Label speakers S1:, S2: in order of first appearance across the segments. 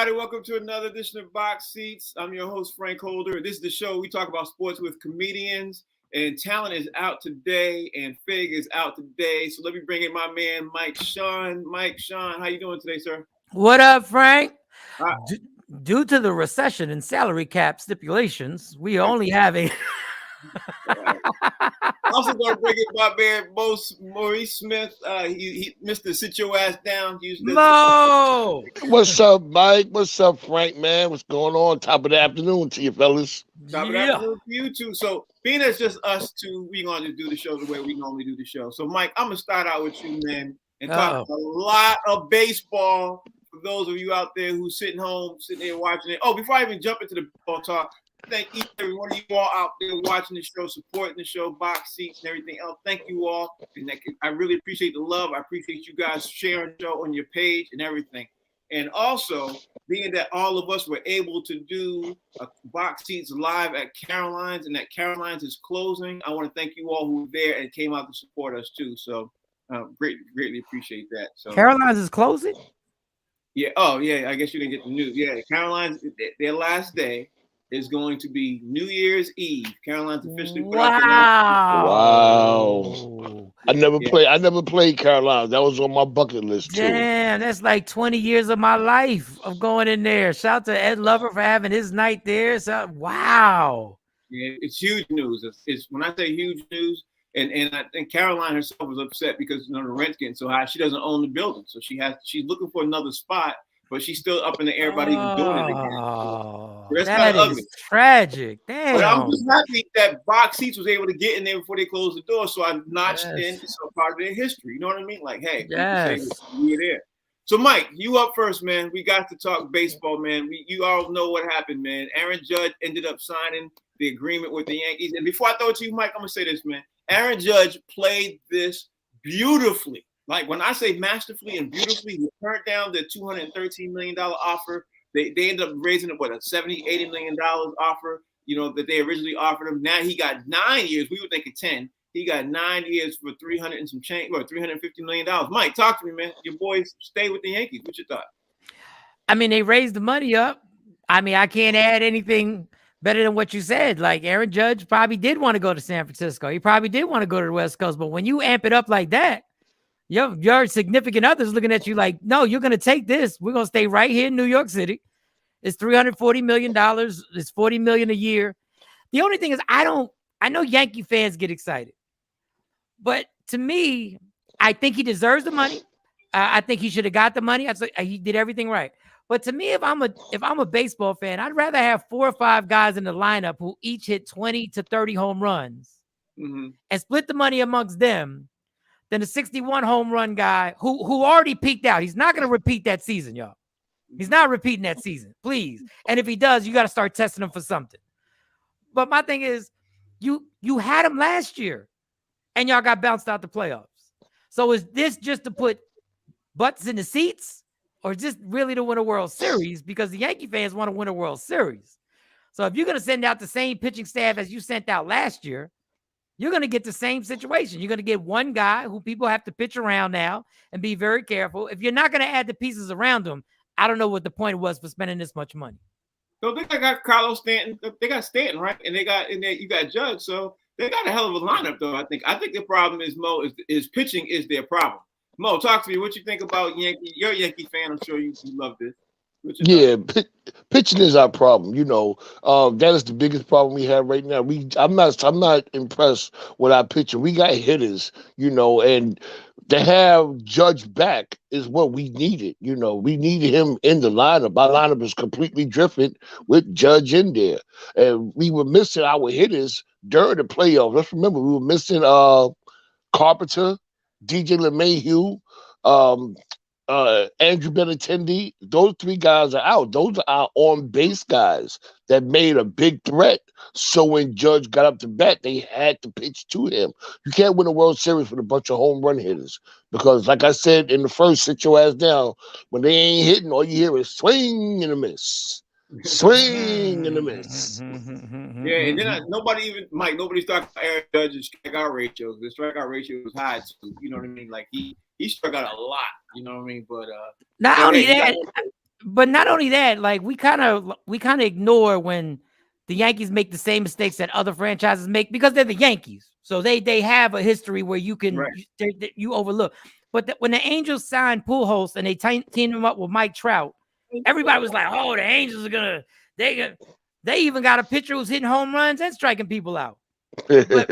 S1: everybody. Welcome to another edition of Box Seats. I'm your host, Frank Holder. This is the show we talk about sports with comedians. And Talent is out today, and Fig is out today. So let me bring in my man, Mike Sean. Mike Sean, how you doing today, sir?
S2: What up, Frank? Due to the recession and salary cap stipulations, we are only having...
S1: Also going to bring in my man, Maurice Smith. He Mr. Sit Your Ass Down.
S2: Mo!
S3: What's up, Mike? What's up, Frank, man? What's going on? Top of the afternoon to you, fellas.
S1: Top of the afternoon to you, too. So, being it's just us two, we're going to do the show the way we normally do the show. So, Mike, I'm going to start out with you, man, and talk a lot of baseball for those of you out there who's sitting there watching it. Oh, before I even jump into the baseball talk, thank each and every one of you all out there watching the show, supporting the show, Box Seats and everything else. Thank you all. And I really appreciate the love. I appreciate you guys sharing the show on your page and everything. And also, being that all of us were able to do a Box Seats live at Caroline's, and that Caroline's is closing, I want to thank you all who were there and came out to support us too. So greatly appreciate that. So
S2: Caroline's is closing?
S1: Yeah. Oh, yeah. I guess you didn't get the news. Yeah, Caroline's, their last day is going to be New Year's Eve. Caroline's officially put out.
S3: Wow. I never played Carolina. That was on my bucket list too.
S2: Damn, that's like 20 years of my life of going in there. Shout out to Ed Lover for having his night there. So, wow.
S1: Yeah, it's huge news. It's when I say huge news, and I think Caroline herself was upset because the rent's getting so high. She doesn't own the building, so she's looking for another spot. But she's still up in the air about even doing it again. So
S2: that is tragic. Damn.
S1: But I'm just happy that Box Seats was able to get in there before they closed the door. So I notched in some part of their history. You know what I mean? Like, hey, we're there. So, Mike, you up first, man. We got to talk baseball, man. You all know what happened, man. Aaron Judge ended up signing the agreement with the Yankees. And before I throw it to you, Mike, I'm going to say this, man. Aaron Judge played this beautifully. Like when I say masterfully and beautifully, he turned down the $213 million offer. They ended up raising it, $70-80 million offer, that they originally offered him. Now he got 9 years. We were thinking 10. He got 9 years for $300 and some change, or $350 million. Mike, talk to me, man. Your boys stay with the Yankees. What you thought?
S2: I mean, they raised the money up. I mean, I can't add anything better than what you said. Like Aaron Judge probably did want to go to San Francisco. He probably did want to go to the West Coast. But when you amp it up like that, your significant others looking at you like, no, you're going to take this. We're going to stay right here in New York City. It's $340 million. It's $40 million a year. The only thing is I know Yankee fans get excited. But to me, I think he deserves the money. I think he should have got the money. He did everything right. But to me, if I'm a baseball fan, I'd rather have 4 or 5 guys in the lineup who each hit 20 to 30 home runs and split the money amongst them than a 61 home run guy who already peaked out. He's not going to repeat that season, y'all. He's not repeating that season, please. And if he does, you got to start testing him for something. But my thing is, you had him last year, and y'all got bounced out the playoffs. So is this just to put butts in the seats, or just really to win a World Series? Because the Yankee fans want to win a World Series. So if you're going to send out the same pitching staff as you sent out last year, you're going to get the same situation. You're going to get one guy who people have to pitch around now and be very careful. If you're not going to add the pieces around him, I don't know what the point was for spending this much money.
S1: So they got Carlos Stanton. They got Stanton, right? And you got Judge. So they got a hell of a lineup, though. I think the problem is Mo is pitching is their problem. Mo, talk to me. What you think about Yankee? You're a Yankee fan. I'm sure you love this.
S3: Yeah, pitching is our problem. That is the biggest problem we have right now. I'm not impressed with our pitching. We got hitters, and to have Judge back is what we needed. We needed him in the lineup. Our lineup is completely drifted with Judge in there, and we were missing our hitters during the playoffs. Let's remember we were missing Carpenter, DJ LeMahieu, Andrew Benintendi. Those 3 guys are out. Those are our on-base guys that made a big threat. So when Judge got up to bat, they had to pitch to him. You can't win a World Series with a bunch of home run hitters because, like I said in the first, sit your ass down. When they ain't hitting, all you hear is swing and a miss. Swing and a miss.
S1: Yeah, and then nobody's talking about Aaron Judge's strikeout ratio. The strikeout ratio was high too. You know what I mean? Like he struck out a lot. You know what I mean? But
S2: not only that, But not only that, like we kind of ignore when the Yankees make the same mistakes that other franchises make because they're the Yankees. So they have a history where you can you overlook. But when the Angels signed Pujols and they teamed him up with Mike Trout, everybody was like, "Oh, the Angels are gonna they even got a pitcher who's hitting home runs and striking people out." But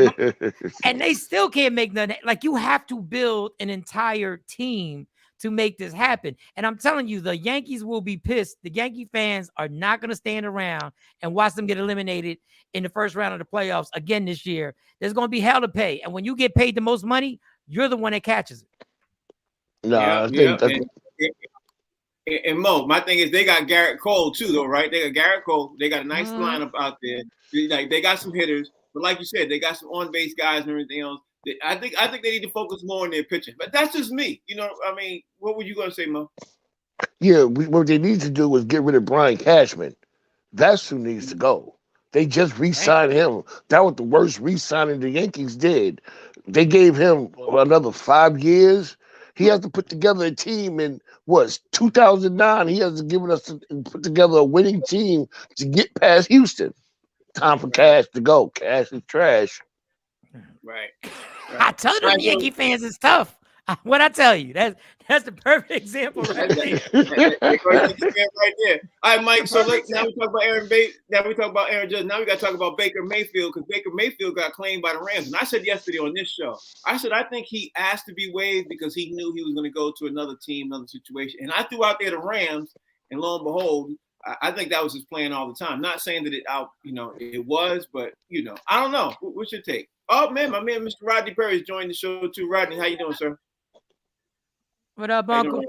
S2: and they still can't make nothing. Like you have to build an entire team to make this happen. And I'm telling you, the Yankees will be pissed. The Yankee fans are not going to stand around and watch them get eliminated in the first round of the playoffs again this year. There's going to be hell to pay. And when you get paid the most money, you're the one that catches it.
S3: Nah, I think
S1: and Mo, my thing is they got Garrett Cole too, though, right? They got Garrett Cole. They got a nice lineup out there. Like they got some hitters, but like you said, they got some on base guys and everything else. I think they need to focus more on their pitching. But that's just me. You know, I mean, what were you going to say, Mo?
S3: Yeah, what they need to do is get rid of Brian Cashman. That's who needs to go. They just re-signed him. That was the worst re-signing the Yankees did. They gave him another 5 years. He has to put together a team in 2009. He has to put together a winning team to get past Houston. Time for Cash to go. Cash is trash.
S1: Right.
S2: I told them Yankee fans is tough. What I tell you, that's the perfect example right there.
S1: Right there. All right, Mike. So now we talk about Now we talk about Aaron Judge. Now we got to talk about Baker Mayfield because Baker Mayfield got claimed by the Rams. And I said yesterday on this show, I think he asked to be waived because he knew he was going to go to another team, another situation. And I threw out there the Rams, and lo and behold, I think that was his plan all the time. Not saying that it was, but I don't know. What's your take? Oh man, my man, Mr. Rodney Perry is joining the show too. Rodney, how you doing, sir?
S2: What up, Uncle?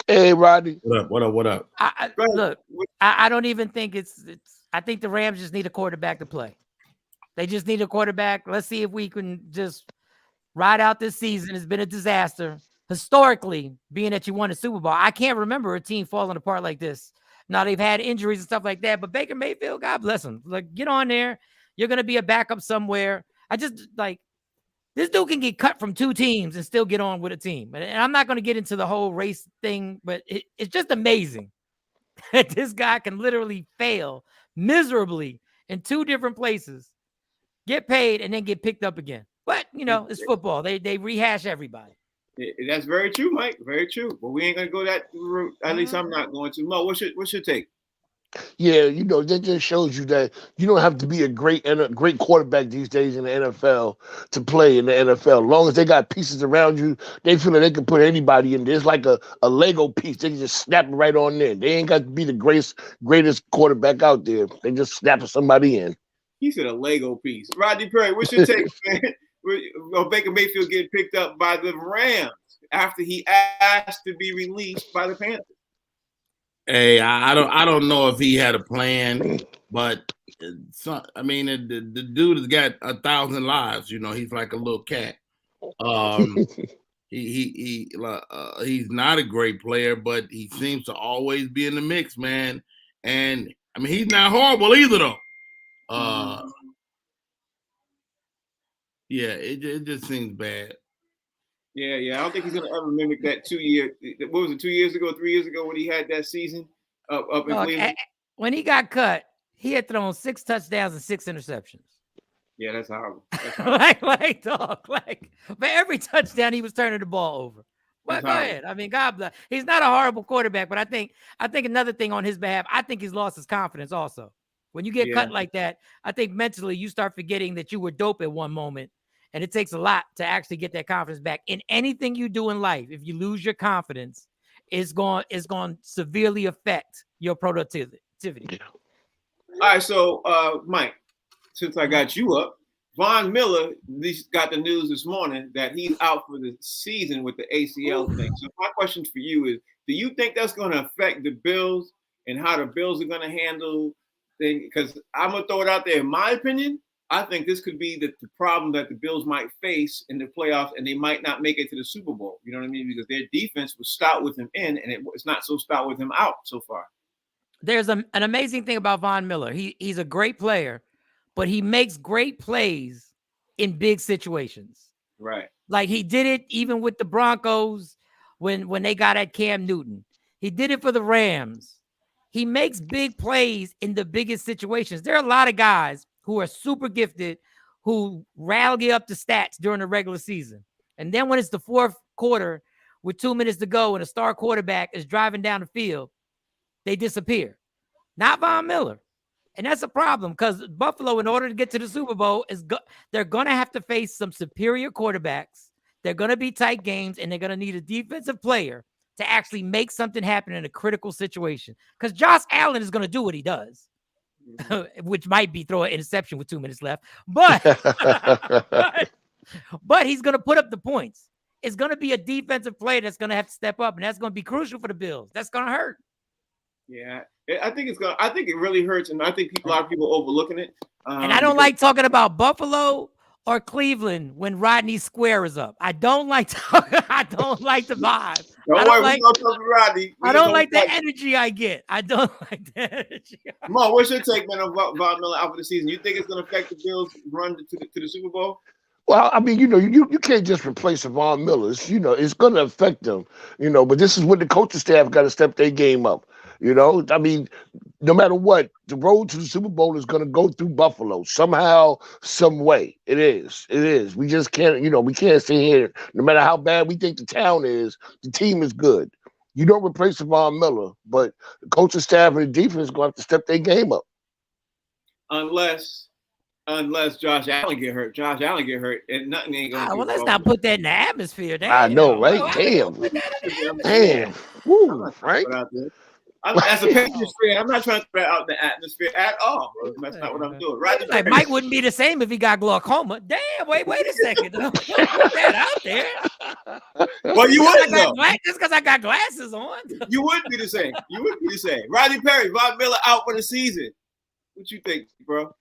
S3: Hey, Rodney.
S4: What up?
S2: I don't even think it's. I think the Rams just need a quarterback to play. They just need a quarterback. Let's see if we can just ride out this season. It's been a disaster historically, being that you won a Super Bowl. I can't remember a team falling apart like this. Now they've had injuries and stuff like that, but Baker Mayfield, God bless him. Like, get on there. You're gonna be a backup somewhere. I just like. This dude can get cut from 2 teams and still get on with a team. And I'm not going to get into the whole race thing, but it's just amazing that this guy can literally fail miserably in 2 different places, get paid, and then get picked up again. But, it's football. They rehash everybody.
S1: That's very true, Mike. Very true. But we ain't going to go that route. At least I'm not going to. Mo, what's your take?
S3: Yeah, that just shows you that you don't have to be a great quarterback these days in the NFL to play in the NFL. As long as they got pieces around you, they feel like they can put anybody in there. It's like a Lego piece. They can just snap it right on there. They ain't got to be the greatest quarterback out there. They just snap somebody in.
S1: He said a Lego piece. Rodney Perry, what's your take, man? Baker Mayfield getting picked up by the Rams after he asked to be released by the Panthers.
S4: Hey, I don't know if he had a plan, but the dude has got 1,000 lives. He's like a little cat. He's not a great player, but he seems to always be in the mix, man. And he's not horrible either, though. Yeah, it just seems bad.
S1: Yeah. I don't think he's gonna ever mimic that 2 year. What was it? 2 years ago, 3 years ago when he had that season up in Cleveland.
S2: When he got cut, he had thrown 6 touchdowns and 6 interceptions.
S1: Yeah, that's horrible.
S2: But every touchdown he was turning the ball over. But go ahead. God bless. He's not a horrible quarterback, but I think another thing on his behalf, I think he's lost his confidence also. When you get cut like that, I think mentally you start forgetting that you were dope at one moment. And it takes a lot to actually get that confidence back. In anything you do in life, if you lose your confidence, it's going to severely affect your productivity.
S1: All right, so Mike, since I got you up, Von Miller got the news this morning that he's out for the season with the ACL thing. So my question for you is, do you think that's going to affect the Bills and how the Bills are going to handle things? Because I'm going to throw it out there. In my opinion, I think this could be the problem that the Bills might face in the playoffs, and they might not make it to the Super Bowl. You know what I mean? Because their defense was stout with him in, and it's not so stout with him out so far.
S2: There's an amazing thing about Von Miller. He's a great player, but he makes great plays in big situations.
S1: Right.
S2: Like he did it even with the Broncos when they got at Cam Newton. He did it for the Rams he makes big plays in the biggest situations. There are a lot of guys who are super gifted who rally up the stats during the regular season. And then when it's the fourth quarter with 2 minutes to go and a star quarterback is driving down the field, they disappear. Not Von Miller. And that's a problem because Buffalo, in order to get to the Super Bowl, they're going to have to face some superior quarterbacks. They're going to be tight games, and they're going to need a defensive player to actually make something happen in a critical situation. Because Josh Allen is going to do what he does, which might be throw an interception with 2 minutes left. But he's going to put up the points. It's going to be a defensive player that's going to have to step up, and that's going to be crucial for the Bills. That's going to hurt.
S1: Yeah, I think it really hurts, and I think a lot of people overlooking it.
S2: And I don't like talking about Buffalo or Cleveland when Rodney Square is up. I don't like the vibe.
S1: Don't worry, we're gonna talk to Rodney.
S2: I don't like the energy I get. I don't like the energy.
S1: Mo, what's your take, man, of Von Miller out for the season? You think it's gonna affect the Bills' run to the Super Bowl?
S3: Well, I mean, you can't just replace Von Miller. It's going to affect them, but this is when the coaching staff got to step their game up. I mean, no matter what, the road to the Super Bowl is going to go through Buffalo somehow, some way. It is. We just can't, we can't sit here. No matter how bad we think the town is, the team is good. You don't replace Von Miller, but the coaching staff and the defense is going to have to step their game up.
S1: Unless Josh Allen get hurt. Josh Allen get hurt, and nothing ain't going to
S2: well, let's not put that in the atmosphere. Damn.
S3: I know, right? Damn. Woo, right?
S1: As a Patriots fan, I'm not trying to put that out in the atmosphere at all. That's not what I'm doing. Right?
S2: Like Mike wouldn't be the same if he got glaucoma. Damn, wait a second. Don't put that out there.
S1: Well, you wouldn't though.
S2: Just because I got glasses on.
S1: You wouldn't be the same. Rodney Perry, Von Miller out for the season. What you think, bro?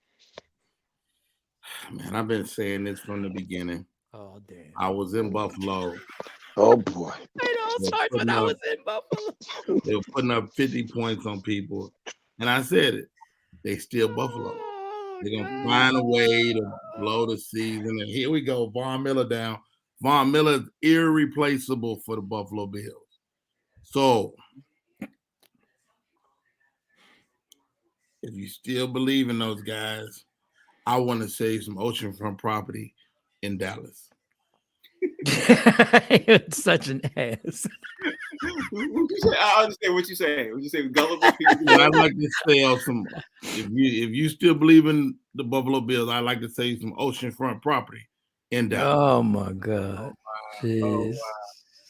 S4: Man, I've been saying this from the beginning.
S2: Oh, damn.
S4: I was in Buffalo.
S3: Oh, boy.
S2: When I was in Buffalo.
S4: They were putting up 50 points on people. And I said it. They still Buffalo. They're going to find a way to blow the season. And here we go. Von Miller down. Von Miller's irreplaceable for the Buffalo Bills. So, if you still believe in those guys, I want to save some oceanfront property in Dallas.
S2: You're such an ass.
S1: I understand what you say. What you say? Gullible people.
S4: I'd like to sell some. If you still believe in the Buffalo Bills, I'd like to save some oceanfront property in Dallas.
S2: Oh my God! Jeez.
S1: Oh, wow.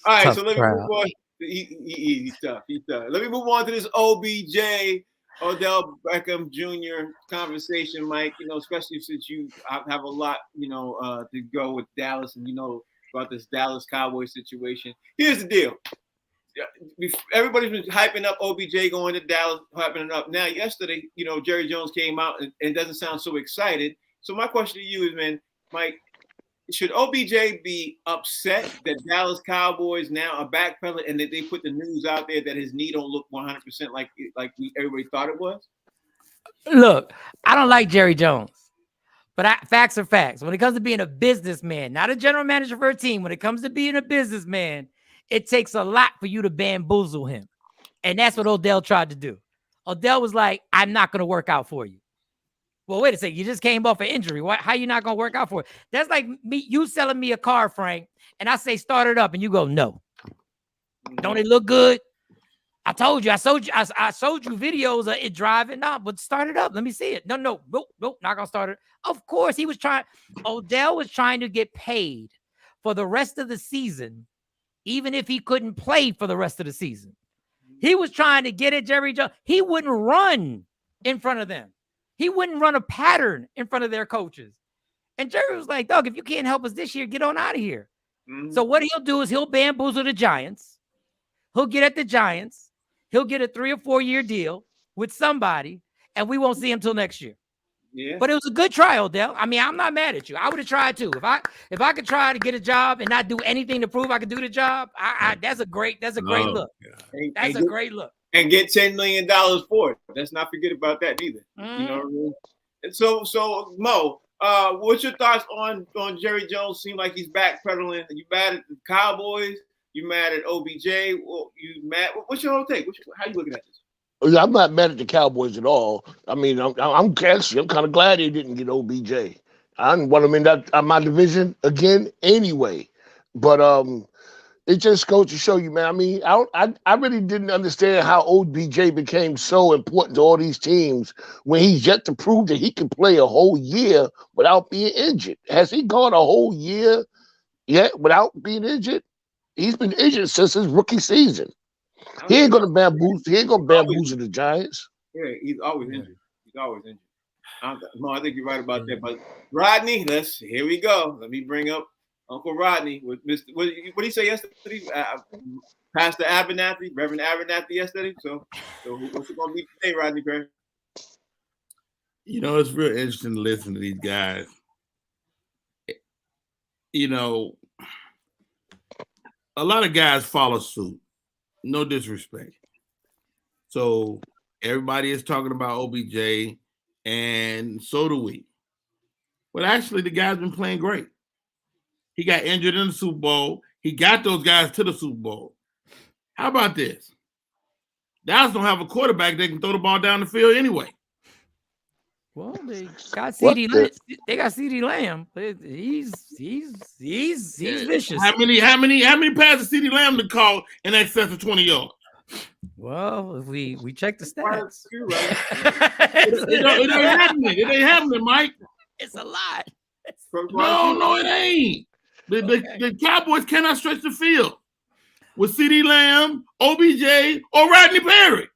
S1: All right, so let me move on. He's tough. Let me move on to this OBJ. Odell Beckham Jr. conversation, Mike, especially since you have a lot, to go with Dallas and, about this Dallas Cowboys situation. Here's the deal. Everybody's been hyping up OBJ going to Dallas, hyping it up. Now, yesterday, Jerry Jones came out and doesn't sound so excited. So my question to you is, man, Mike, should OBJ be upset that Dallas Cowboys now are backpedaling and that they put the news out there that his knee don't look 100% like everybody thought it was?
S2: Look, I don't like Jerry Jones, but facts are facts. When it comes to being a businessman, not a general manager for a team, when it comes to being a businessman, it takes a lot for you to bamboozle him. And that's what Odell tried to do. Odell was like, I'm not going to work out for you. Well, wait a second. You just came off an injury. How you not going to work out for it? That's like you selling me a car, Frank, and I say start it up, and you go, no. Don't it look good? I told you. I showed you videos of it driving. No, but start it up. Let me see it. No, nope, not going to start it. Of course, Odell was trying to get paid for the rest of the season, even if he couldn't play for the rest of the season. He was trying to get at Jerry Jones. He wouldn't run in front of them. He wouldn't run a pattern in front of their coaches. And Jerry was like, Doug, if you can't help us this year, get on out of here. Mm-hmm. So what he'll do is he'll bamboozle the Giants. He'll get at the Giants. He'll get a 3 or 4 year deal with somebody, and we won't see him till next year.
S1: Yeah.
S2: But it was a good try, Odell. I mean, I'm not mad at you. I would have tried too. If I could try to get a job and not do anything to prove I could do the job, that's a great look. That's a great look.
S1: And get $10 million for it. Let's not forget about that either. Mm-hmm. You know what I mean? And so Mo, what's your thoughts on Jerry Jones? Seem like he's backpedaling. You mad at the Cowboys? You mad at OBJ? Well, you mad? What's your whole take? How you looking at this?
S3: I'm not mad at the Cowboys at all. I mean, I'm kind of glad they didn't get OBJ. I didn't want him in that my division again anyway. But it just goes to show you, man. I mean, I really didn't understand how OBJ became so important to all these teams when he's yet to prove that he can play a whole year without being injured. Has he gone a whole year yet without being injured? He's been injured since his rookie season. He ain't gonna bamboozle the Giants.
S1: Yeah, he's always injured. He's always injured. I think you're right about that. But Rodney, here we go. Let me bring up Uncle Rodney with Mr. What did he say yesterday? Pastor Abernathy, Reverend Abernathy yesterday. So what's it gonna be today, Rodney Perry?
S4: You know, it's real interesting to listen to these guys. You know, a lot of guys follow suit. No disrespect. So everybody is talking about OBJ, and so do we. But actually, the guy's been playing great. He got injured in the Super Bowl. He got those guys to the Super Bowl. How about this? Dallas don't have a quarterback that can throw the ball down the field anyway.
S2: Well, they got CD. They got CD Lamb. He's vicious.
S4: How many passes CD Lamb to call in excess of 20 yards?
S2: Well, if we check the stats,
S4: it ain't happening, Mike.
S2: It's a lot.
S4: No, it ain't. The Cowboys cannot stretch the field with CD Lamb, OBJ, or Rodney Perry.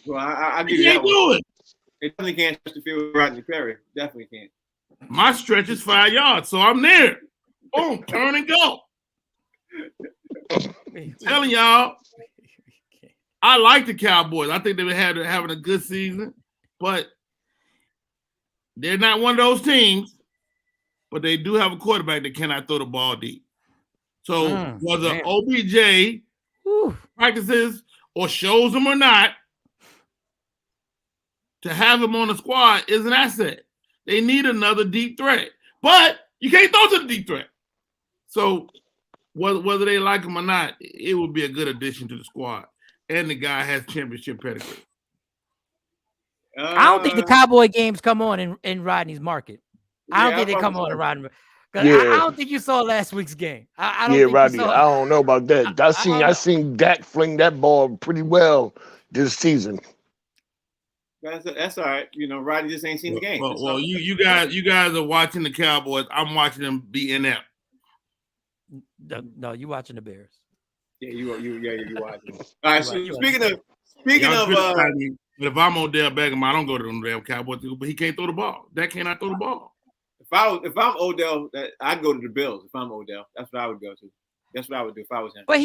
S1: Well, I give you that one. It definitely can't stretch the field with Rodney Perry. Definitely can't.
S4: My stretch is 5 yards, so I'm there. Boom, turn and go. I'm telling y'all, I like the Cowboys. I think they've been having a good season, but they're not one of those teams. But they do have a quarterback that cannot throw the ball deep. So whether OBJ practices or shows him or not, to have him on the squad is an asset. They need another deep threat. But you can't throw to the deep threat. So whether they like him or not, it would be a good addition to the squad. And the guy has championship pedigree.
S2: I don't think the Cowboy games come on in Rodney's market. I don't think they come on in Rodney. I don't think you saw last week's game. I don't think
S3: Rodney. I don't know about that. I seen Dak fling that ball pretty well this season.
S1: That's all right. You know, Rodney just ain't seen the game.
S4: Well, you guys are watching the Cowboys. I'm watching them be inept.
S2: No, you watching the Bears.
S1: Yeah, you watching. All right. So speaking of,
S4: if I'm Odell Beckham, I don't go to them damn Cowboys, but he can't throw the ball. Dak cannot throw the ball.
S1: If I'm Odell, I'd go to the Bills. If I'm Odell, that's what I would go to. That's what I would do if I was him.
S2: But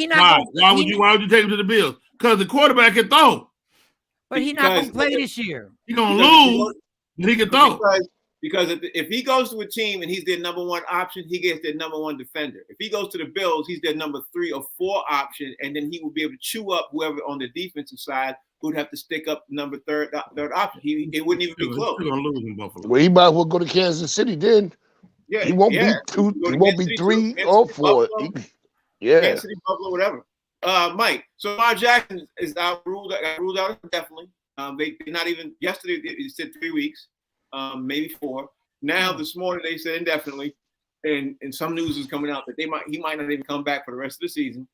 S2: why
S4: would you take him to the Bills? Because the quarterback can throw.
S2: But he's not going to play this year.
S4: He's going to lose, but he can throw.
S1: Because if he goes to a team and he's their number one option, he gets their number one defender. If he goes to the Bills, he's their number 3 or 4 option, and then he will be able to chew up whoever on the defensive side who'd have to stick up number third option. It wouldn't even be close.
S4: He's going to lose in Buffalo.
S3: Well, he might as well go to Kansas City then. Yeah, he won't be 2. He won't be 3 or 4.
S1: Kansas City, Buffalo, whatever. Mike, so Lamar Jackson is ruled out definitely. They not even yesterday. They said 3 weeks, maybe 4. Now this morning they said indefinitely, and some news is coming out that he might not even come back for the rest of the season.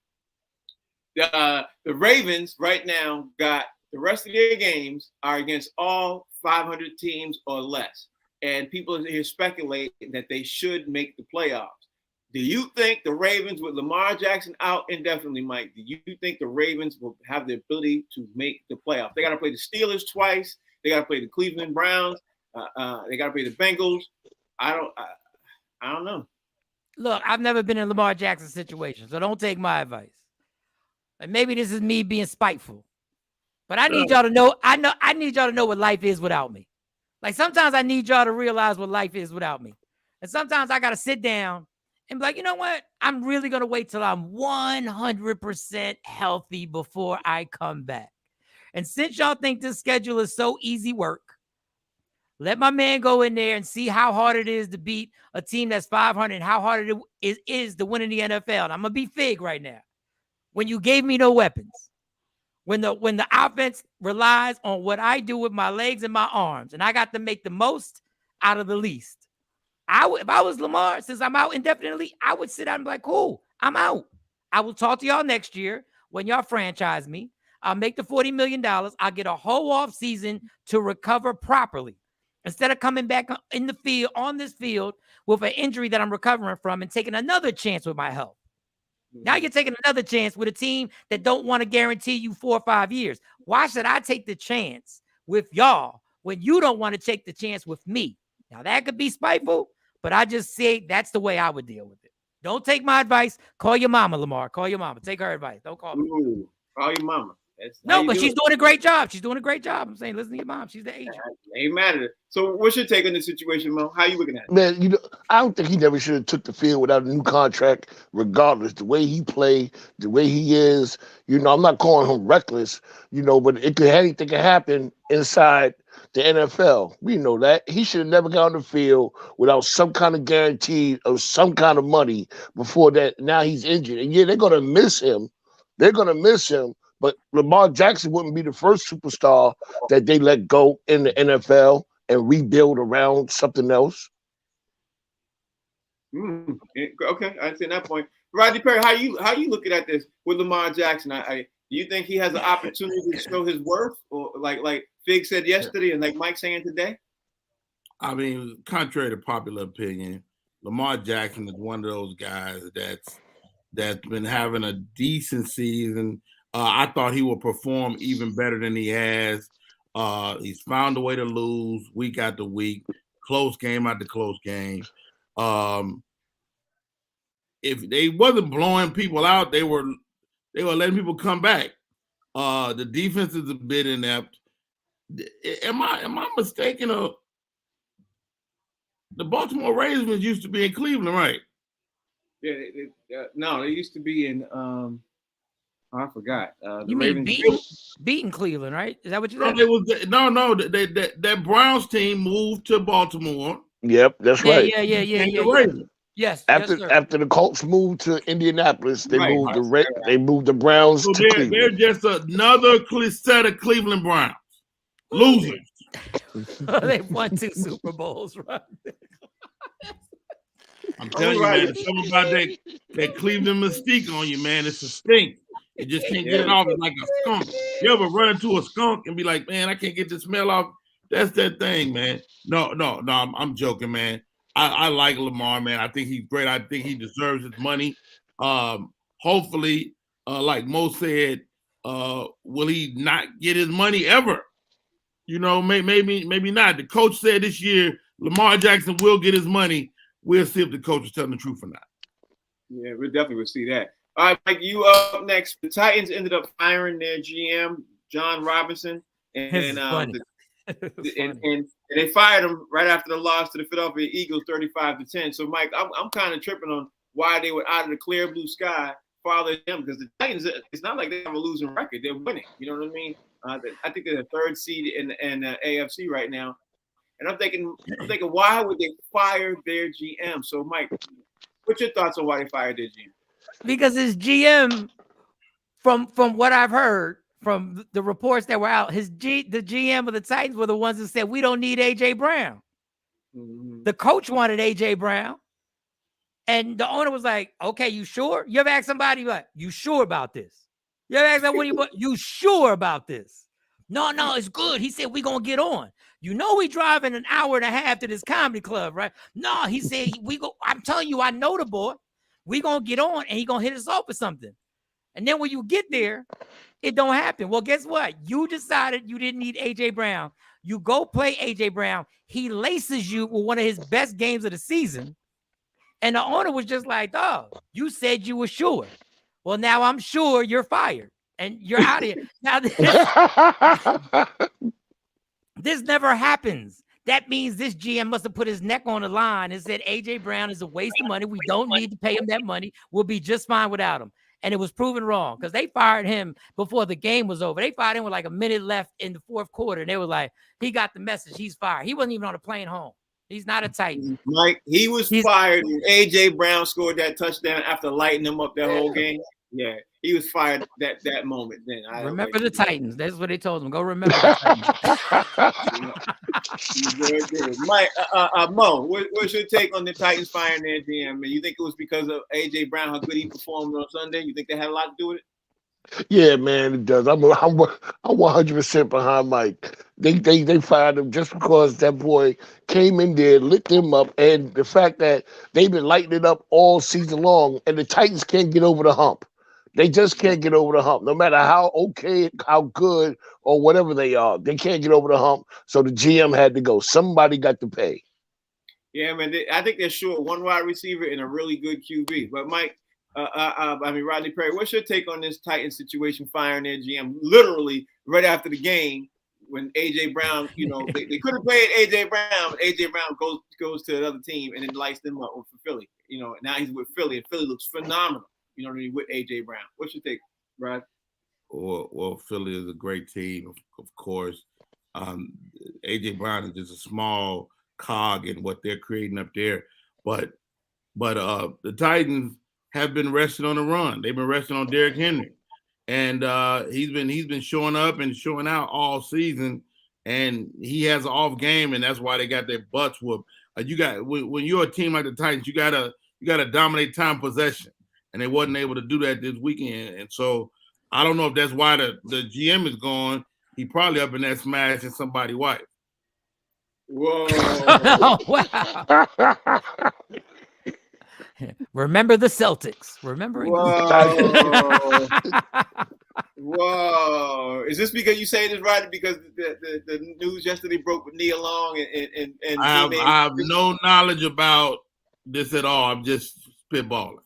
S1: The Ravens right now got the rest of their games are against all 500 teams or less, and people are here speculating that they should make the playoffs. Do you think the Ravens, with Lamar Jackson out indefinitely, Mike, do you think the Ravens will have the ability to make the playoffs? They got to play the Steelers twice. They got to play the Cleveland Browns. They got to play the Bengals. I don't know.
S2: Look, I've never been in Lamar Jackson's situation, so don't take my advice. And maybe this is me being spiteful, but I need y'all to know. I need y'all to know what life is without me. Like sometimes I need y'all to realize what life is without me, and sometimes I got to sit down and be like, you know what? I'm really going to wait till I'm 100% healthy before I come back. And since y'all think this schedule is so easy work, let my man go in there and see how hard it is to beat a team that's 500 and how hard it is to win in the NFL. And I'm going to be Fig right now. When you gave me no weapons, When the offense relies on what I do with my legs and my arms, and I got to make the most out of the least. If I was Lamar, since I'm out indefinitely, I would sit down and be like, cool, I'm out. I will talk to y'all next year when y'all franchise me. I'll make the $40 million. I'll get a whole off season to recover properly. Instead of coming back in the field, on this field, with an injury that I'm recovering from and taking another chance with my health. Now you're taking another chance with a team that don't want to guarantee you 4 or 5 years. Why should I take the chance with y'all when you don't want to take the chance with me? Now that could be spiteful, but I just say that's the way I would deal with it. Don't take my advice. Call your mama, Lamar. Call your mama. Take her advice. Don't call me.
S1: Ooh, call your mama.
S2: No, but she's doing a great job. She's doing a great job. I'm saying, listen to your mom. She's the agent.
S1: Ain't mad at it. So what's your take on the situation, Mo? How you looking at it?
S3: Man, I don't think he never should have took the field without a new contract, regardless. The way he played, the way he is, I'm not calling him reckless, but anything can happen inside the NFL. We know that. He should have never got on the field without some kind of guarantee of some kind of money before that. Now he's injured. And yeah, they're going to miss him. But Lamar Jackson wouldn't be the first superstar that they let go in the NFL and rebuild around something else.
S1: Okay, I understand that point. Rodney Perry, how you looking at this with Lamar Jackson? Do you think he has an opportunity to show his worth, or like Fig said yesterday, and like Mike saying today?
S4: I mean, contrary to popular opinion, Lamar Jackson is one of those guys that's been having a decent season. I thought he would perform even better than he has. He's found a way to lose week after week, close game after close game. If they wasn't blowing people out, they were letting people come back. The defense is a bit inept. Am I mistaken? The Baltimore Ravens used to be in Cleveland, right?
S1: Yeah, no, they used to be in. I forgot.
S2: You mean beating Cleveland, right? Is that what you said?
S4: No. That Browns team moved to Baltimore.
S3: Yep, that's right.
S2: Yeah. Yes.
S3: After the Colts moved to Indianapolis, they moved the Browns to Cleveland.
S4: They're just another set of Cleveland Browns losers.
S2: They've won 2 Super Bowls, right?
S4: I'm telling you, man, there's something about that Cleveland mystique on you, man. It's a stink. You just can't get it off. It's like a skunk. You ever run into a skunk and be like, man, I can't get the smell off? That's that thing, man. No, I'm joking, man. I like Lamar, man. I think he's great. I think he deserves his money. Hopefully, like Mo said, will he not get his money ever? Maybe not. The coach said this year Lamar Jackson will get his money. We'll see if the coach is telling the truth or not.
S1: Yeah, we definitely will see that. All right, Mike, you up next. The Titans ended up firing their GM, John Robinson, and they fired him right after the loss to the Philadelphia Eagles, 35-10. So, Mike, I'm kind of tripping on why they were out of the clear blue sky following them, because the Titans, it's not like they have a losing record; they're winning. You know what I mean? I think they're the 3rd seed in AFC right now, and I'm thinking, why would they fire their GM? So, Mike, what's your thoughts on why they fired their GM?
S2: Because his GM, from what I've heard from the reports that were out, the GM of the Titans were the ones that said we don't need AJ Brown. Mm-hmm. The coach wanted AJ Brown, and the owner was like, "Okay, you sure? You ever ask somebody like, you sure about this? You ever ask that you sure about this? No, it's good." He said, "We gonna get on. We driving an hour and a half to this comedy club, right?" No, he said, I'm telling you, I know the boy. We gonna get on, and he gonna hit us off with something. And then when you get there, it don't happen. Well, guess what? You decided you didn't need AJ Brown. You go play AJ Brown. He laces you with one of his best games of the season. And the owner was just like, "Oh, you said you were sure. Well, now I'm sure you're fired and you're out of here." Now this never happens. That means this GM must have put his neck on the line and said, AJ Brown is a waste of money. We don't need to pay him that money. We'll be just fine without him. And it was proven wrong, because they fired him before the game was over. They fired him with like a minute left in the 4th quarter. And they were like, he got the message. He's fired. He wasn't even on a plane home. He's not a Titan.
S1: Mike, he's fired when AJ Brown scored that touchdown after lighting him up that whole game. Yeah. he was fired that moment. Then
S2: remember the Titans. That's what they told him. Go remember the Titans.
S1: Mike, Mo, what's your take on the Titans firing their GM? Man, you think it was because of AJ Brown, how good he performed on Sunday? You think they had a lot to do with it?
S3: Yeah, man, it does. I'm 100% behind Mike. They fired him just because that boy came in there, lit them up, and the fact that they've been lighting it up all season long, and the Titans can't get over the hump. They just can't get over the hump. No matter how okay, how good, or whatever they are, they can't get over the hump. So the GM had to go. Somebody got to pay.
S1: Yeah, man. I think they're short one wide receiver and a really good QB. But Mike, Rodney Perry, what's your take on this Titans situation firing their GM literally right after the game when AJ Brown, they could have played AJ Brown, but AJ Brown goes to another team and then lights them up for Philly. Now he's with Philly, and Philly looks phenomenal. You know what I mean, with AJ Brown. What's your take, Rod?
S4: Well, Philly is a great team, of course. AJ Brown is just a small cog in what they're creating up there, but the Titans have been resting on the run. They've been resting on Derrick Henry, and he's been showing up and showing out all season. And he has an off game, and that's why they got their butts whooped. When you're a team like the Titans, you gotta dominate time possession, and they wasn't able to do that this weekend. And so I don't know if that's why the GM is gone. He probably up in there smashing somebody's wife.
S1: Whoa!
S2: Oh, wow. Remember the Celtics. Remember.
S1: Whoa. Whoa. Is this because you say this, right? Because the news yesterday broke with Nia Long and
S4: I have no knowledge about this at all. I'm just spitballing.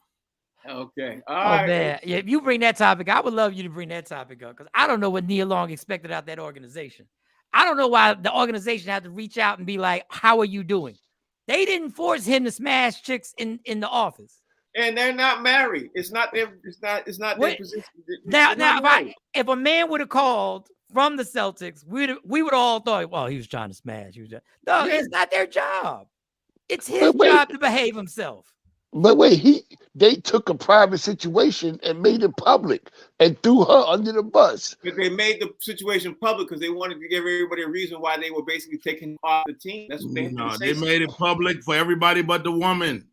S1: Okay. All right.
S2: Man. Yeah, if you bring that topic, I would love you to bring that topic up because I don't know what Nia Long expected out that organization. I don't know why the organization had to reach out and be like, how are you doing? They didn't force him to smash chicks in the office.
S1: And they're not married. It's not their their position.
S2: Now if a man would have called from the Celtics, we would all thought, well, he was trying to smash. It's not their job. It's his job to behave himself.
S3: But wait, they took a private situation and made it public and threw her under the bus.
S1: But they made the situation public because they wanted to give everybody a reason why they were basically taking off the team. That's what they
S4: made it public for everybody but the woman.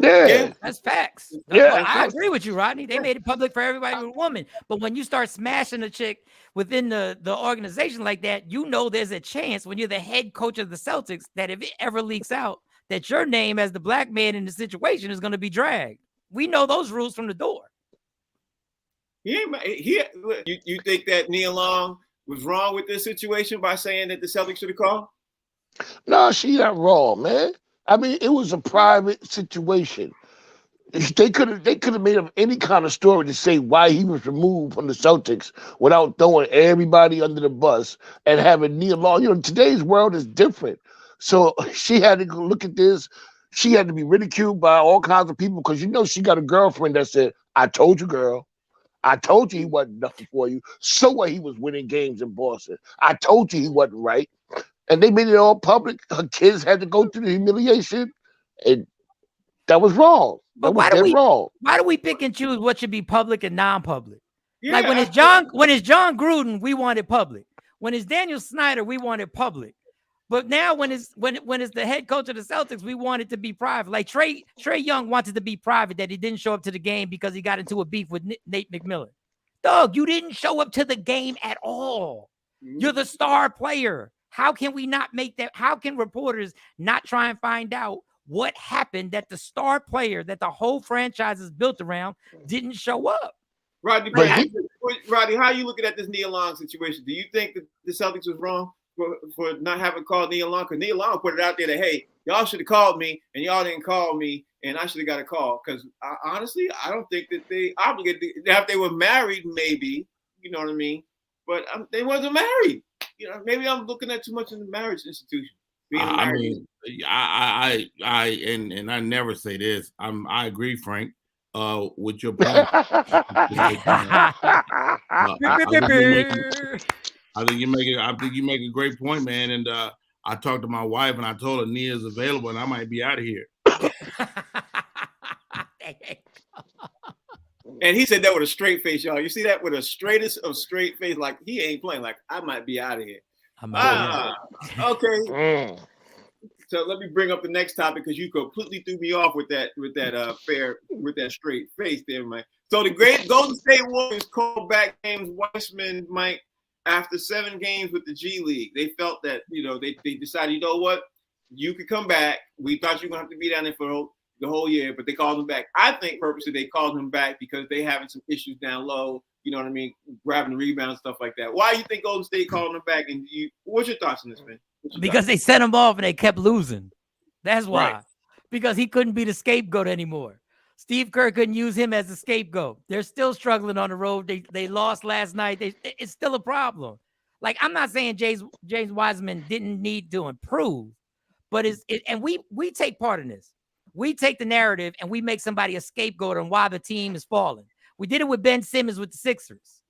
S3: Yeah.
S2: That's facts.
S3: Yeah,
S2: I agree with you, Rodney. They made it public for everybody but a woman. But when you start smashing a chick within the organization like that, there's a chance when you're the head coach of the Celtics that if it ever leaks out, that your name as the black man in the situation is going to be dragged. We know those rules from the door.
S1: You think that Nia Long was wrong with this situation by saying that the Celtics should have called?
S3: No, she not wrong, man. I mean, it was a private situation. They could have made up any kind of story to say why he was removed from the Celtics without throwing everybody under the bus and having Nia Long. Today's world is different. So she had to go look at this. She had to be ridiculed by all kinds of people because she got a girlfriend that said, I told you, girl. I told you he wasn't nothing for you. So what, he was winning games in Boston. I told you he wasn't right. And they made it all public. Her kids had to go through the humiliation. And that was wrong.
S2: But why do we pick and choose what should be public and non-public?
S1: Yeah,
S2: like when it's John Gruden, we want it public. When it's Daniel Snyder, we want it public. But now when it's the head coach of the Celtics, we want it to be private. Like Trae Young wanted to be private that he didn't show up to the game because he got into a beef with Nate McMillan. Dog, you didn't show up to the game at all. You're the star player. How can we not make that? How can reporters not try and find out what happened that the star player that the whole franchise is built around didn't show up?
S1: Rodney, how are you looking at this Nia Long situation? Do you think that the Celtics was wrong for not having called Nia Long? Because Nia Long put it out there that, hey, y'all should have called me and y'all didn't call me and I should have got a call. Because honestly, I don't think that they obligated. If they were married, maybe, you know what I mean? But they wasn't married. Maybe I'm looking at too much in the marriage institution.
S4: I mean, I never say this. I agree, Frank, with your point. I think you make a great point, man. And I talked to my wife and I told her Nia's available and I might be out of here.
S1: And he said that with a straight face, y'all. You see that with a straightest of straight face, like he ain't playing. Like I might be out of here. Okay. So let me bring up the next topic because you completely threw me off with that straight face there, Mike. So the great Golden State Warriors called back James Wiseman, Mike, after 7 games with the G League. They felt that they decided, you know what, you could come back. We thought you were gonna have to be down there for the whole year, but they called him back. I think purposely they called him back because they having some issues down low. You know what I mean? Grabbing the rebound, stuff like that. Why do you think Golden State called him back? And what's your thoughts on this, man?
S2: Because they sent him off and they kept losing. That's why. Right. Because he couldn't be the scapegoat anymore. Steve Kerr couldn't use him as a scapegoat. They're still struggling on the road. They lost last night. It's still a problem. Like, I'm not saying James Wiseman didn't need to improve, but and we take part in this. We take the narrative and we make somebody a scapegoat on why the team is falling. We did it with Ben Simmons with the Sixers.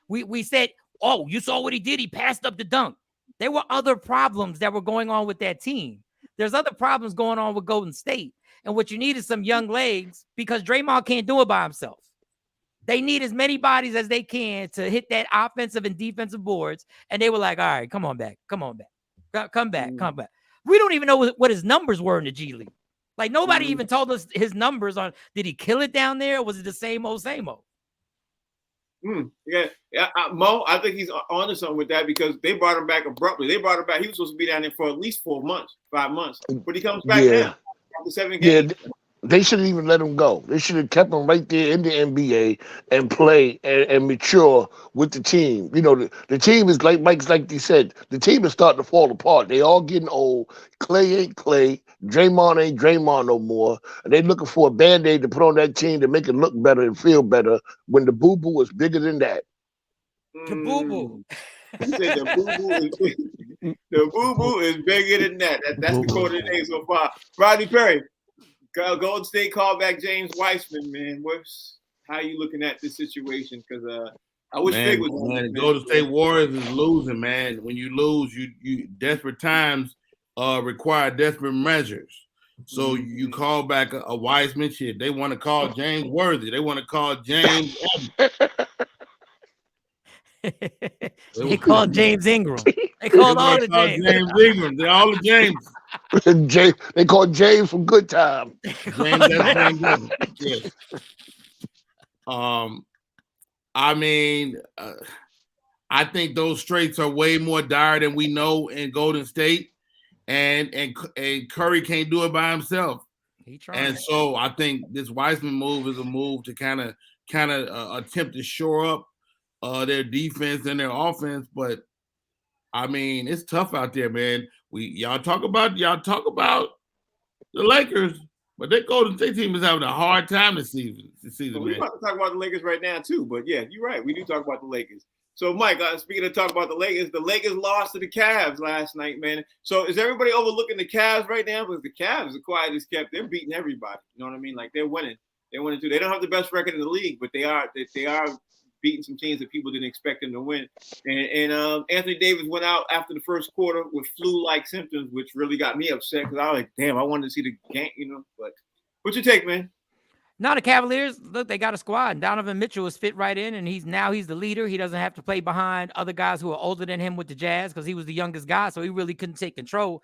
S2: We said, oh, you saw what he did? He passed up the dunk. There were other problems that were going on with that team. There's other problems going on with Golden State. And what you need is some young legs because Draymond can't do it by himself. They need as many bodies as they can to hit that offensive and defensive boards. And they were like, all right, come on back. Come back. We don't even know what his numbers were in the G League. Like, nobody even told us his numbers on, did he kill it down there? Or was it the same old, same old?
S1: Yeah. Mo, I think he's onto something with that because they brought him back abruptly. They brought him back. He was supposed to be down there for at least 5 months. But he comes back now after 7 games.
S3: Yeah, they shouldn't even let him go. They should have kept him right there in the NBA and play and mature with the team. You know, the team is like he said, the team is starting to fall apart. They all getting old. Clay ain't Clay. Draymond ain't Draymond no more. And they looking for a Band-Aid to put on that team to make it look better and feel better when the boo-boo is bigger than that.
S2: The boo-boo.
S1: He said the boo-boo is bigger than that. That's the quote of the day so far. Rodney Perry. Golden State called back James Wiseman, man. How are you looking at this situation? Because I wish Big was on
S4: it. Golden State Warriors is losing, man. When you lose, you desperate times require desperate measures. So you call back a Wiseman. Shit, they want to call James Worthy. They want to call James.
S2: They called James Ingram. They called all the James.
S4: James Ingram. They're all the James.
S3: They called James from Good Time.
S4: James, yes. I mean, I think those straits are way more dire than we know in Golden State, and Curry can't do it by himself. And so I think this Wiseman move is a move to kind of attempt to shore up their defense and their offense, but I mean, it's tough out there, man. Y'all talk about the Lakers, but that Golden State team is having a hard time this season.
S1: We're about to talk about the Lakers right now too, but yeah, you're right. We do talk about the Lakers. So, Mike, speaking of talking about the Lakers lost to the Cavs last night, man. So, is everybody overlooking the Cavs right now? Because the Cavs are quiet as kept. They're beating everybody. You know what I mean? Like they're winning. They're winning too. They don't have the best record in the league, but they are beating some teams that people didn't expect them to win. And Anthony Davis went out after the first quarter with flu-like symptoms, which really got me upset because I was like, damn, I wanted to see the game, But what's your take, man?
S2: Now the Cavaliers, look, they got a squad. And Donovan Mitchell is fit right in, and he's the leader. He doesn't have to play behind other guys who are older than him with the Jazz because he was the youngest guy, so he really couldn't take control.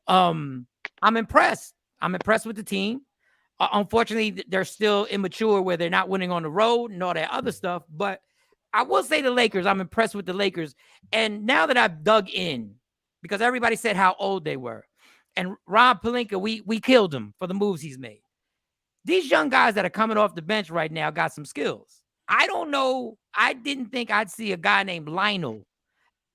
S2: I'm impressed. I'm impressed with the team. Unfortunately, they're still immature where they're not winning on the road and all that other stuff. But I will say the Lakers, I'm impressed with the Lakers. And now that I've dug in, because everybody said how old they were, and Rob Pelinka, we killed him for the moves he's made. These young guys that are coming off the bench right now got some skills. I don't know. I didn't think I'd see a guy named Lionel,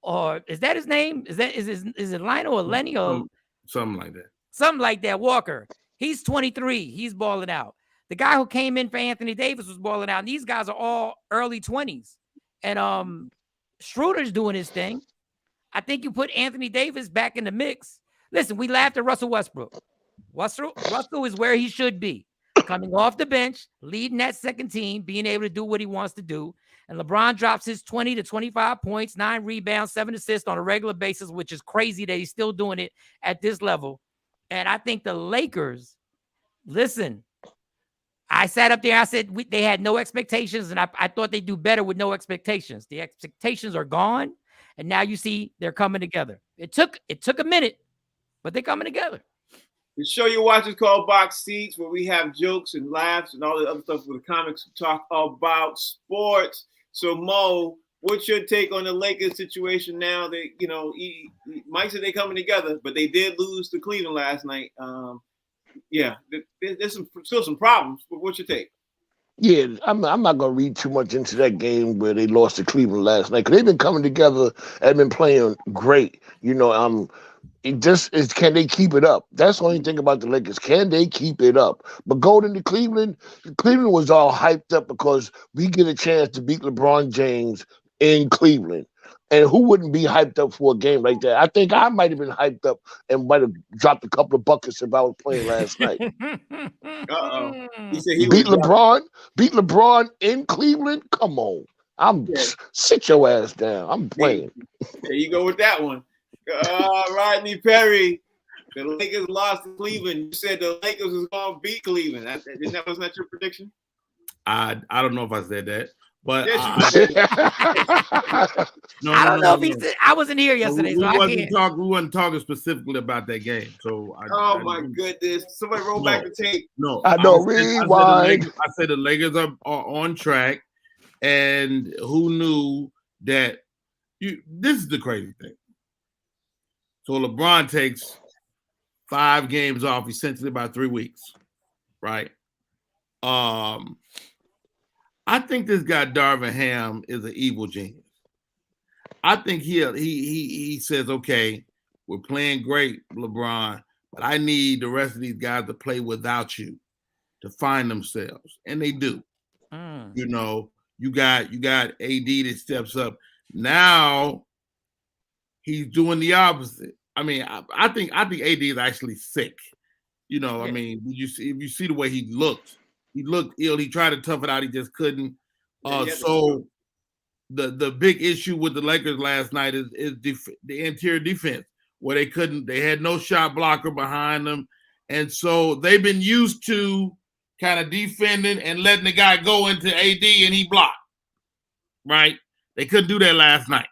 S2: or is that his name? Is it Lionel or Lenny or
S4: something like that?
S2: Something like that. Walker. He's 23. He's balling out. The guy who came in for Anthony Davis was balling out. And these guys are all early 20s. And Schroeder's doing his thing. I think you put Anthony Davis back in the mix. Listen, we laughed at Russell Westbrook. Russell is where he should be. Coming off the bench, leading that second team, being able to do what he wants to do. And LeBron drops his 20 to 25 points, 9 rebounds, 7 assists on a regular basis, which is crazy that he's still doing it at this level. And I think the Lakers, listen, I sat up there. I said they had no expectations, and I thought they'd do better with no expectations. The expectations are gone, and now you see they're coming together. It took a minute, but they're coming together.
S1: The show you watch is called Box Seats, where we have jokes and laughs and all the other stuff with the comics talk about sports. So Mo, what's your take on the Lakers situation now? They, Mike said they're coming together, but they did lose to Cleveland last night. There's still some problems. But what's your take?
S3: Yeah, I'm not gonna read too much into that game where they lost to Cleveland last night, because they've been coming together and been playing great. It just is, can they keep it up? That's the only thing about the Lakers. Can they keep it up? But going into Cleveland was all hyped up because we get a chance to beat LeBron James in Cleveland. And who wouldn't be hyped up for a game like that? I think I might have been hyped up and might have dropped a couple of buckets if I was playing last night.
S1: He said he
S3: beat LeBron in Cleveland? Come on. Sit your ass down. I'm playing.
S1: There you go with that one. Rodney Perry, the Lakers lost to Cleveland. You said the Lakers was going to beat Cleveland. Wasn't that your prediction?
S4: I don't know if I said that, but
S2: I don't know if he said. I wasn't here yesterday,
S4: we wasn't talking specifically about that game. So
S1: my goodness, somebody roll back the tape.
S4: No,
S3: I know. Rewind.
S4: I said the Lakers are on track, and who knew that? This is the crazy thing. So LeBron takes 5 games off, essentially about 3 weeks, right? I think this guy Darvin Ham is an evil genius. I think he says, okay, we're playing great, LeBron, but I need the rest of these guys to play without you to find themselves, and they do. You got AD that steps up. Now he's doing the opposite. I mean, I think AD is actually sick. I mean, if you see the way he looked ill. He tried to tough it out. He just couldn't. So the big issue with the Lakers last night is the interior defense, where they had no shot blocker behind them. And so they've been used to kind of defending and letting the guy go into AD and he blocked, right? They couldn't do that last night.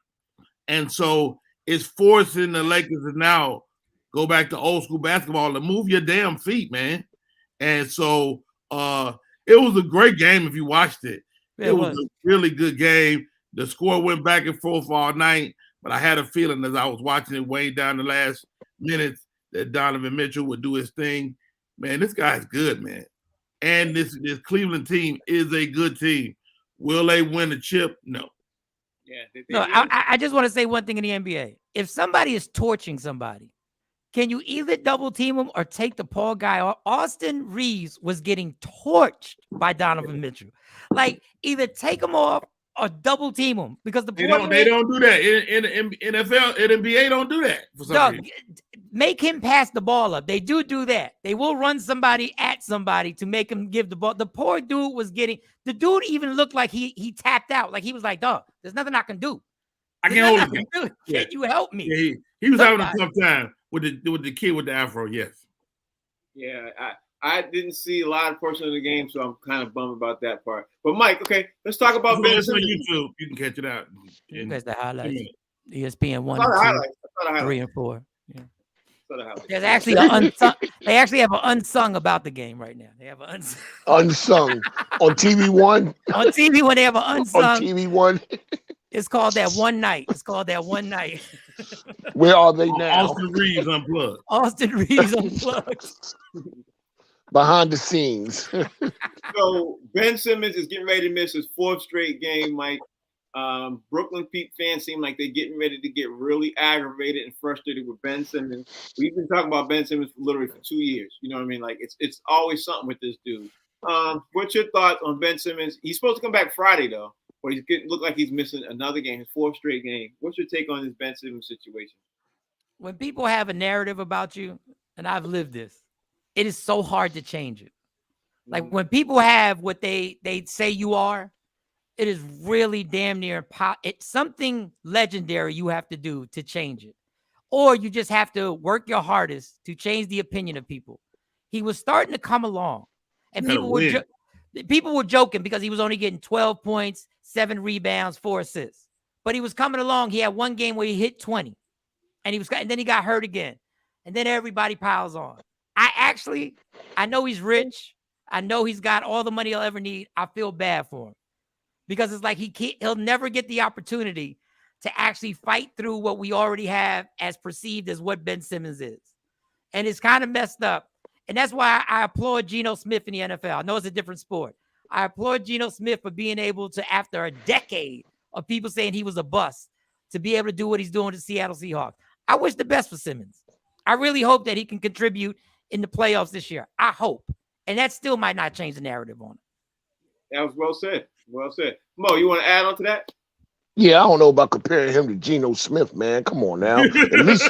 S4: And so it's forcing the Lakers to now go back to old school basketball and move your damn feet, man. And so it was a great game if you watched it. It was a really good game. The score went back and forth all night, but I had a feeling as I was watching it way down the last minutes that Donovan Mitchell would do his thing. Man, this guy's good, man. And this Cleveland team is a good team. Will they win the chip? No.
S2: Yeah. I just want to say one thing in the NBA. If somebody is torching somebody, can you either double team them or take the Paul guy off? Austin Reeves was getting torched by Donovan Mitchell. Like, either take him off or double team him, because they don't
S4: do that in NFL. In NBA don't do that for some reason.
S2: Make him pass the ball up. They do that. They will run somebody at somebody to make him give the ball. The poor dude was getting. The dude even looked like he tapped out. Like he was like, "Dog, there's nothing I can do.
S4: I can't hold him.
S2: Can you help me?"
S4: Yeah, he was having a tough time with the kid with the afro. Yes.
S1: Yeah, I didn't see a lot of portion of the game, so I'm kind of bummed about that part. But Mike, okay, let's talk about Ben Simmons.
S4: YouTube. You can catch it out.
S2: That's the highlights. ESPN 1, 2, 3, and 4. Yeah. There's actually unsung. They actually have an unsung about the game right now. They have an
S3: unsung on TV One.
S2: On TV One, they have an unsung.
S3: On TV One.
S2: It's called That One Night.
S3: Where are they now?
S4: Austin Reeves Unplugged.
S2: Austin Reeves Unplugged.
S3: Behind the scenes.
S1: So Ben Simmons is getting ready to miss his 4th straight game, Mike. Brooklyn fans seem like they're getting ready to get really aggravated and frustrated with Ben Simmons. We've been talking about Ben Simmons literally for 2 years. You know what I mean? Like it's always something with this dude. What's your thoughts on Ben Simmons? He's supposed to come back Friday though, but he's look like he's missing another game, his 4th straight game. What's your take on this Ben Simmons situation?
S2: When people have a narrative about you, and I've lived this, it is so hard to change it. Like when people have what they say you are, it is really damn near it's something legendary you have to do to change it. Or you just have to work your hardest to change the opinion of people. He was starting to come along, and People were joking because he was only getting 12 points, 7 rebounds, 4 assists. But he was coming along. He had one game where he hit 20. And then he got hurt again. And then everybody piles on. I know he's rich. I know he's got all the money he'll ever need. I feel bad for him. Because it's like he'll never get the opportunity to actually fight through what we already have as perceived as what Ben Simmons is. And it's kind of messed up. And that's why I applaud Geno Smith in the NFL. I know it's a different sport. I applaud Geno Smith for being able to, after a decade of people saying he was a bust, to be able to do what he's doing to Seattle Seahawks. I wish the best for Simmons. I really hope that he can contribute in the playoffs this year. I hope. And that still might not change the narrative on it.
S1: That was well said. Well said. Mo, you want to add on to that?
S3: Yeah, I don't know about comparing him to Geno Smith, man. Come on now. At least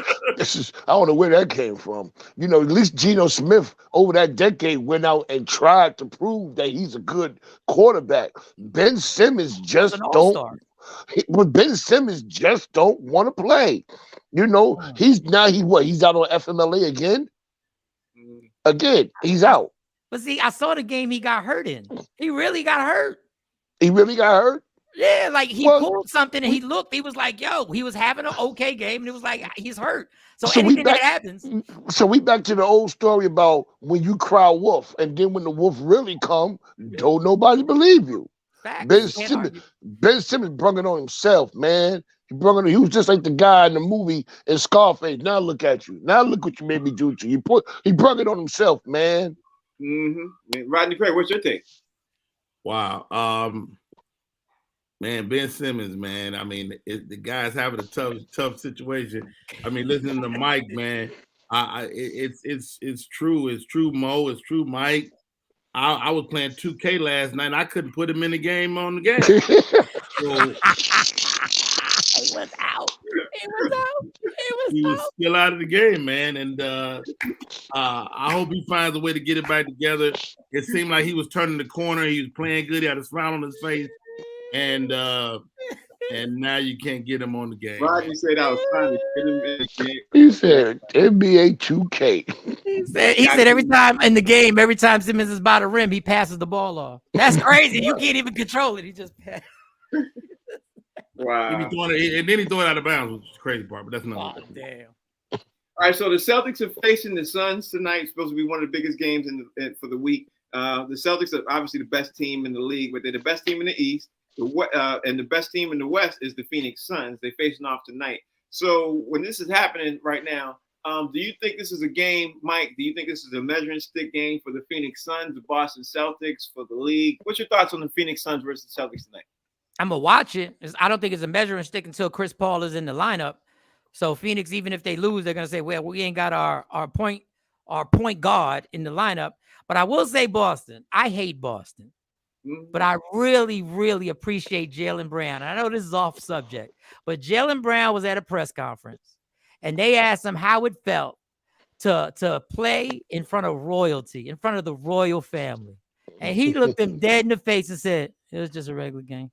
S3: I don't know where that came from. You know, at least Geno Smith over that decade went out and tried to prove that he's a good quarterback. Ben Simmons just don't. But Ben Simmons just don't want to play. You know, he's out on FMLA again. Again, he's out.
S2: But see, I saw the game he got hurt in. He really got hurt.
S3: He really got hurt?
S2: Yeah, like he pulled something and he was like, yo, he was having an okay game and it was like, he's hurt. So anything that happens.
S3: So we back to the old story about when you cry wolf and then when the wolf really come, don't nobody believe you. Ben Simmons brought it on himself, man. He was just like the guy in the movie in Scarface. Now look at you. Now look what you made me do to you. He brought it on himself, man.
S1: Mm-hmm. Rodney Craig, what's your take?
S4: Wow. Man, Ben Simmons, man. I mean, the guy's having a tough situation. I mean, listening to Mike, man. It's true. It's true, Mo. It's true, Mike. I was playing 2K last night. And I couldn't put him in the game on the game. So,
S2: he was out.
S4: He was still out of the game, man. And I hope he finds a way to get it back together. It seemed like he was turning the corner. He was playing good. He had a smile on his face. And now you can't get him on the game.
S1: Rodney said I was trying to get him in the game.
S3: He said NBA 2K.
S2: He said every time in the game, every time Simmons is by the rim, he passes the ball off. That's crazy. You can't even control it. He just passes.
S1: Wow.
S4: And then he threw it out of bounds, which is the crazy part, but that's not.
S2: Oh, damn.
S1: All right, so the Celtics are facing the Suns tonight. It's supposed to be one of the biggest games for the week. The Celtics are obviously the best team in the league, but they're the best team in the East. And the best team in the West is the Phoenix Suns. They're facing off tonight. So when this is happening right now, do you think this is a game, Mike? Do you think this is a measuring stick game for the Phoenix Suns, the Boston Celtics, for the league? What's your thoughts on the Phoenix Suns versus the Celtics tonight?
S2: I'm going to watch it. I don't think it's a measuring stick until Chris Paul is in the lineup. So Phoenix, even if they lose, they're going to say, well, we ain't got our point guard in the lineup. But I will say Boston. I hate Boston. But I really, really appreciate Jaylen Brown. I know this is off subject, but Jaylen Brown was at a press conference and they asked him how it felt to play in front of royalty, in front of the royal family. And he looked them dead in the face and said, it was just a regular game.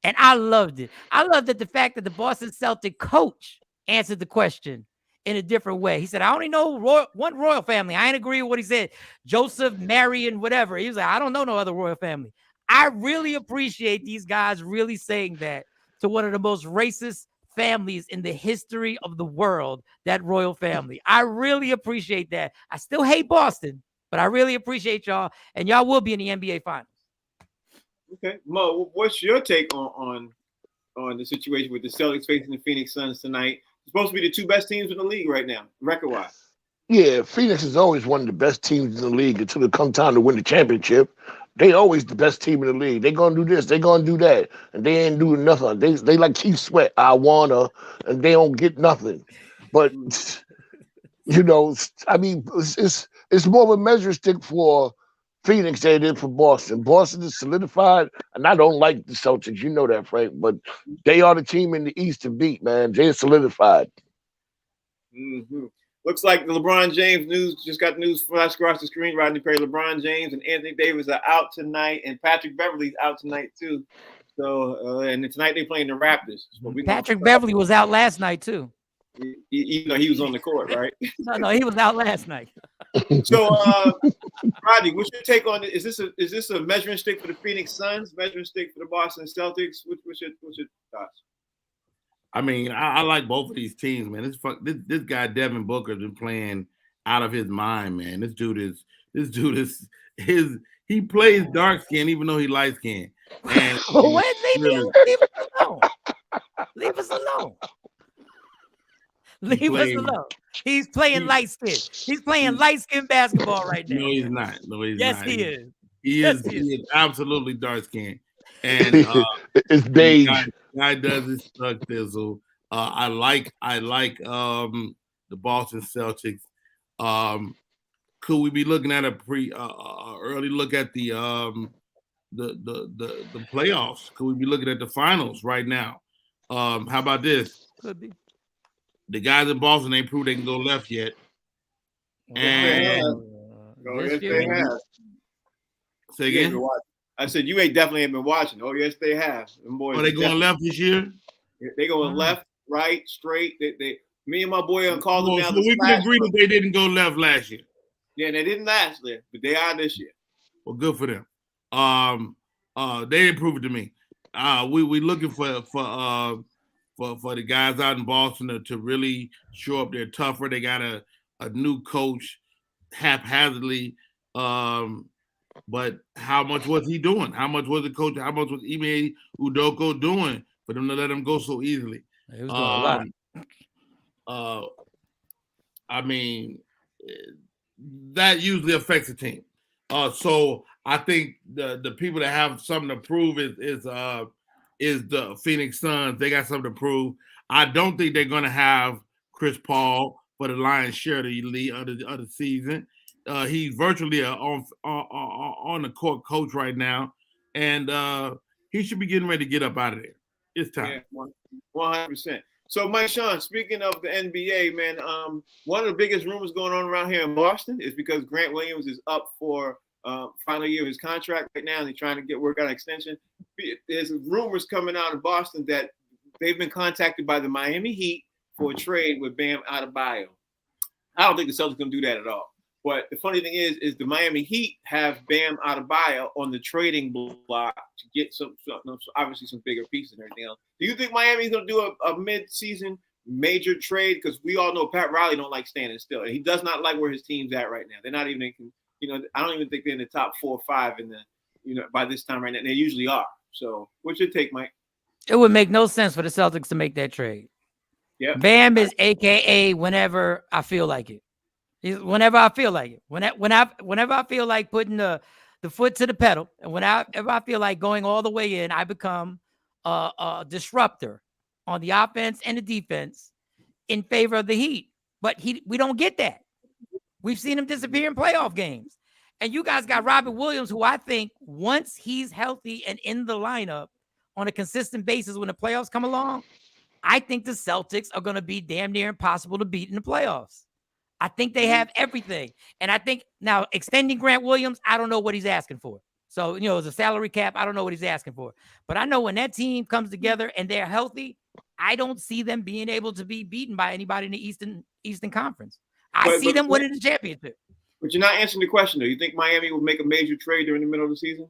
S2: And I loved it. I loved the fact that the Boston Celtic coach answered the question in a different way. He said, I only know one royal family. I ain't agree with what he said. Joseph, Mary, and whatever. He was like, I don't know no other royal family. I really appreciate these guys really saying that to one of the most racist families in the history of the world, that royal family. I really appreciate that. I still hate Boston, but I really appreciate y'all, and y'all will be in the NBA Finals.
S1: Okay. Mo, what's your take on the situation with the Celtics facing the Phoenix Suns tonight? Supposed to be the two best teams in the league right now, record-wise.
S3: Yeah, Phoenix is always one of the best teams in the league until it comes time to win the championship. They always the best team in the league. They gonna do this, they gonna do that, and they ain't doing nothing. They like Keith Sweat, I wanna, and they don't get nothing. But you know, I mean, it's more of a measure stick for Phoenix than it is for Boston. Boston is solidified, and I don't like the Celtics. You know that, Frank. But they are the team in the East to beat, man. They're solidified.
S1: Mm-hmm. Looks like the LeBron James news just got news flash across the screen. Rodney Perry, LeBron James, and Anthony Davis are out tonight, and Patrick Beverly's out tonight too. So, and tonight they're playing the Raptors.
S2: Patrick Beverly was out last night too.
S1: Even though he was on the court, right?
S2: No, he was out last night.
S1: So, Rodney, what's your take on it? Is this a measuring stick for the Phoenix Suns? Measuring stick for the Boston Celtics? What's your thoughts?
S4: I mean, I like both of these teams, man. This guy Devin Booker's been playing out of his mind, man. This dude is he plays dark skin even though he light skin. And
S2: leave us alone. Leave us alone. Leave us alone. He's playing light skin. He's playing light skin basketball right now.
S4: No, he's not. No, he's
S2: yes,
S4: not.
S2: He is.
S4: He is absolutely dark skinned. And
S3: it's beige.
S4: Guy does his stuff thizzle. I like the Boston Celtics. Could we be looking at a early look at the playoffs? Could we be looking at the finals right now? How about this?
S2: Could be.
S4: The guys in Boston ain't proved they can go left yet. And
S1: yes, they have.
S4: Say again?
S1: I said you definitely ain't been watching. Oh, yes, they have. Them boys,
S4: are they going left this year?
S1: They going left, right, straight. Me and my boy called them down.
S4: So we can agree that they didn't go left last year.
S1: Yeah, they didn't last year, but they are this year.
S4: Well, good for them. They didn't prove it to me. We looking for the guys out in Boston to really show up. They're tougher. They got a new coach haphazardly. But how much was he doing? How much was the coach? How much was Ime Udoka doing for them to let him go so easily?
S2: He was doing a
S4: lot. I mean, that usually affects the team. So I think the people that have something to prove is the Phoenix Suns. They got something to prove. I don't think they're going to have Chris Paul for the lion's share of the season. He's virtually on the court coach right now, and he should be getting ready to get up out of there. It's time.
S1: Yeah, 100%. So, Mike Sean, speaking of the NBA, man, one of the biggest rumors going on around here in Boston is because Grant Williams is up for final year of his contract right now, and he's trying to work out an extension. There's rumors coming out of Boston that they've been contacted by the Miami Heat for a trade with Bam Adebayo. I don't think the Celtics going to do that at all. But the funny thing is the Miami Heat have Bam Adebayo on the trading block to get some obviously some bigger pieces and everything else. Do you think Miami's going to do a mid-season major trade? Because we all know Pat Riley don't like standing still. He does not like where his team's at right now. They're not even, I don't even think they're in the top 4 or 5 in the, by this time right now. They usually are. So what's your take, Mike?
S2: It would make no sense for the Celtics to make that trade.
S1: Yeah.
S2: Bam is AKA whenever I feel like it. Whenever I feel like it. Whenever I feel like putting the foot to the pedal, and whenever I feel like going all the way in, I become a disruptor on the offense and the defense in favor of the Heat. But we don't get that. We've seen him disappear in playoff games. And you guys got Robert Williams, who I think once he's healthy and in the lineup on a consistent basis when the playoffs come along, I think the Celtics are going to be damn near impossible to beat in the playoffs. I think they have everything. And I think now extending Grant Williams, I don't know what he's asking for. So, as a salary cap, I don't know what he's asking for. But I know when that team comes together and they're healthy, I don't see them being able to be beaten by anybody in the Eastern Conference. I see them winning the championship.
S1: But you're not answering the question, though. You think Miami will make a major trade during the middle of the season?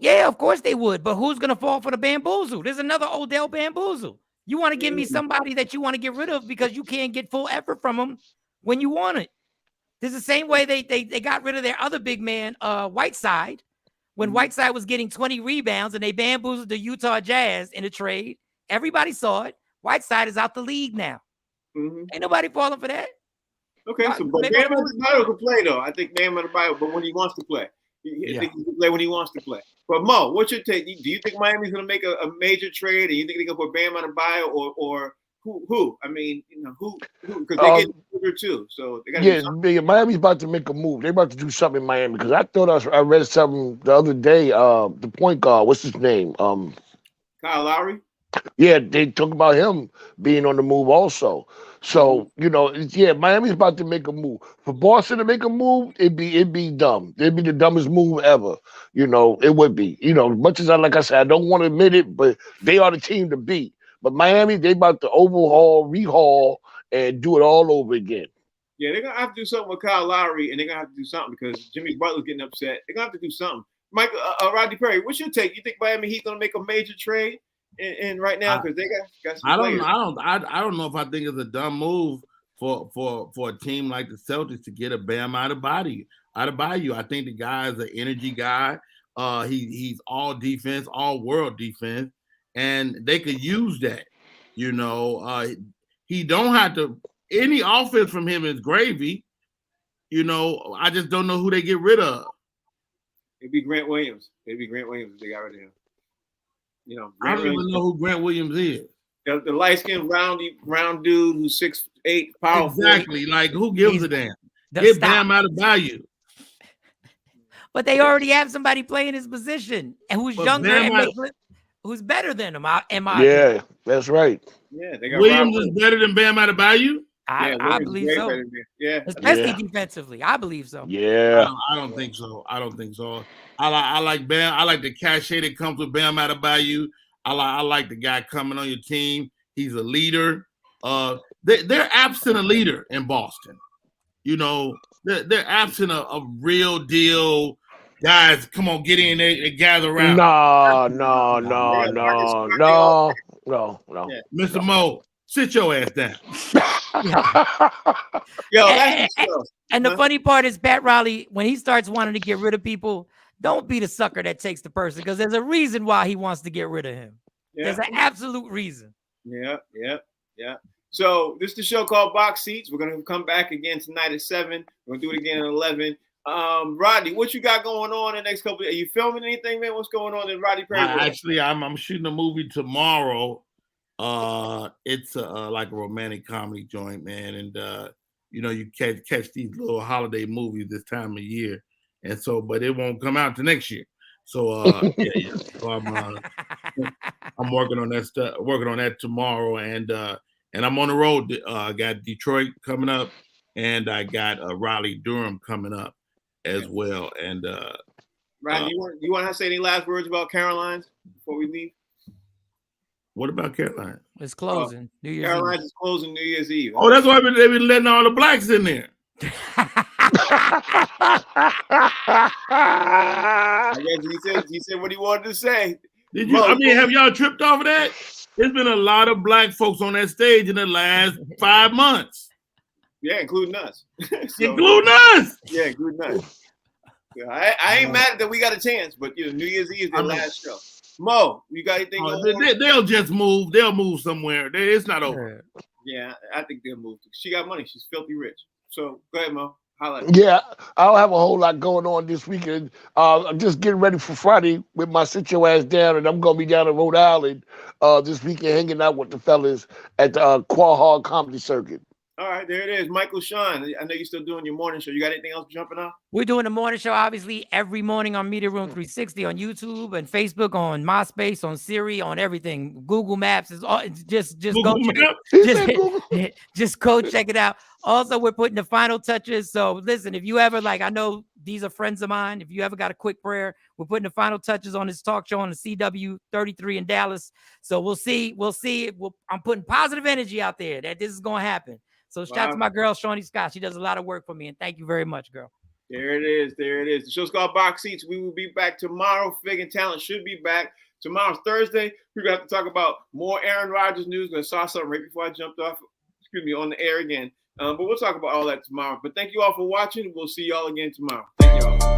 S2: Yeah, of course they would. But who's going to fall for the bamboozle? There's another Odell bamboozle. You want to give me somebody that you want to get rid of because you can't get full effort from them when you want it. This is the same way they got rid of their other big man, Whiteside, when Whiteside was getting 20 rebounds and they bamboozled the Utah Jazz in a trade. Everybody saw it. Whiteside is out the league now.
S1: Mm-hmm.
S2: Ain't nobody falling for that.
S1: Okay, so but Bam Adebayo can play though. I think Bam Adebayo, but when he wants to play, I think he can play when he wants to play. But Mo, what's your take? Do you think Miami's going to make a major trade, and you think they're going to put Bam Adebayo or who? I mean, who? Because they get bigger too. So they got
S3: Miami's about to make a move. They're about to do something in Miami because I thought I read something the other day. The point guard, what's his name?
S1: Kyle Lowry.
S3: Yeah, they talk about him being on the move also. So, Miami's about to make a move. For Boston to make a move, it'd be dumb. It'd be the dumbest move ever. It would be. Much as like I said, I don't want to admit it, but they are the team to beat. But Miami, they about to overhaul, rehaul, and do it all over again.
S1: Yeah, they're gonna have to do something with Kyle Lowry, and they're gonna have to do something because Jimmy Butler's getting upset. They're gonna have to do something. Michael, Rodney Perry, what's your take? You think Miami Heat gonna make a major trade in right now because they got some players?
S4: I don't know if I think it's a dumb move for a team like the Celtics to get a Bam Adebayo. I think the guy is an energy guy. He's all defense, all world defense, and they could use that. You know, he don't have to. Any offense from him is gravy. You know, I just don't know who they get rid of.
S1: It'd be Grant Williams. It'd be Grant Williams if they got rid of him. You know,
S4: I don't even know who Grant Williams is.
S1: The light-skinned round dude who's 6'8", powerful.
S4: Exactly. Like, who gives a damn? Get Bam Adebayo.
S2: But they already have somebody playing his position and who's younger and who's better than him.
S3: Yeah, that's right.
S1: Yeah, they got
S4: Williams is better than Bam Adebayo.
S2: I believe so.
S1: Yeah,
S2: especially defensively. I believe so.
S3: Yeah,
S4: I don't think so. I like Bam. I like the cachet that comes with Bam Adebayo. I like the guy coming on your team. He's a leader. They're absent a leader in Boston. You know, they're absent a real deal guys. Come on, get in there and gather around.
S3: No.
S4: Yeah. Mr. Mo, sit your ass down.
S2: And the funny part is Pat Riley, when he starts wanting to get rid of people, don't be the sucker that takes the person because there's a reason why he wants to get rid of him. Yeah. There's an absolute reason.
S1: Yeah. So this is the show called Box Seats. We're going to come back again tonight at 7. We're going to do it again at 11. Rodney, what you got going on in the next couple of days? Are you filming anything, man? What's going on in Rodney Perry?
S4: Actually, I'm shooting a movie tomorrow. It's like a romantic comedy joint, man. And, you know, you catch these little holiday movies this time of year. And so, but it won't come out to next year. So, yeah. So I'm working on that stuff, working on that tomorrow. And I'm on the road. I got Detroit coming up and I got Raleigh, Durham coming up as well. And,
S1: Ryan, you want to say any last words about Caroline's before we leave?
S4: What about Caroline?
S2: It's closing. New Year's
S1: Caroline's
S2: Eve.
S1: is closing New Year's Eve.
S4: Oh, that's why they've been letting all the blacks in there.
S1: I guess he said what he wanted to say.
S4: Did you? I mean, have y'all tripped off of that? There's been a lot of black folks on that stage in the last 5 months.
S1: Yeah, including us.
S4: Including us.
S1: Yeah, including us. Yeah, I ain't mad that we got a chance, but you know, New Year's Eve is the last show. Mo, you got anything?
S4: They'll just move. They'll move somewhere. It's not over.
S1: Yeah, I think they'll move. She got money. She's filthy rich. So go ahead, Mo.
S3: Yeah, I don't have a whole lot going on this weekend. I'm just getting ready for Friday with my sit your ass down, and I'm gonna be down in Rhode Island this weekend, hanging out with the fellas at the Quahog Comedy Circuit.
S1: All right, there it is. Michael Sean, I know you're still doing your morning show. You got anything else jumping off?
S2: We're doing the morning show, obviously, every morning on Media Room 360 on YouTube and Facebook, on MySpace, on Siri, on everything. Google Maps is all. Just go just go check it out. Also, we're putting the final touches. So listen, if you ever I know these are friends of mine. If you ever got a quick prayer, we're putting the final touches on this talk show on the CW 33 in Dallas. So we'll see. I'm putting positive energy out there that this is going to happen. So shout out to my girl, Shawnee Scott. She does a lot of work for me, and thank you very much, girl.
S1: There it is. The show's called Box Seats. We will be back tomorrow. Fig and Talent should be back. Tomorrow's Thursday. We're going to have to talk about more Aaron Rodgers news. I saw something right before I jumped off, on the air again. But we'll talk about all that tomorrow. But thank you all for watching. We'll see y'all again tomorrow. Thank y'all.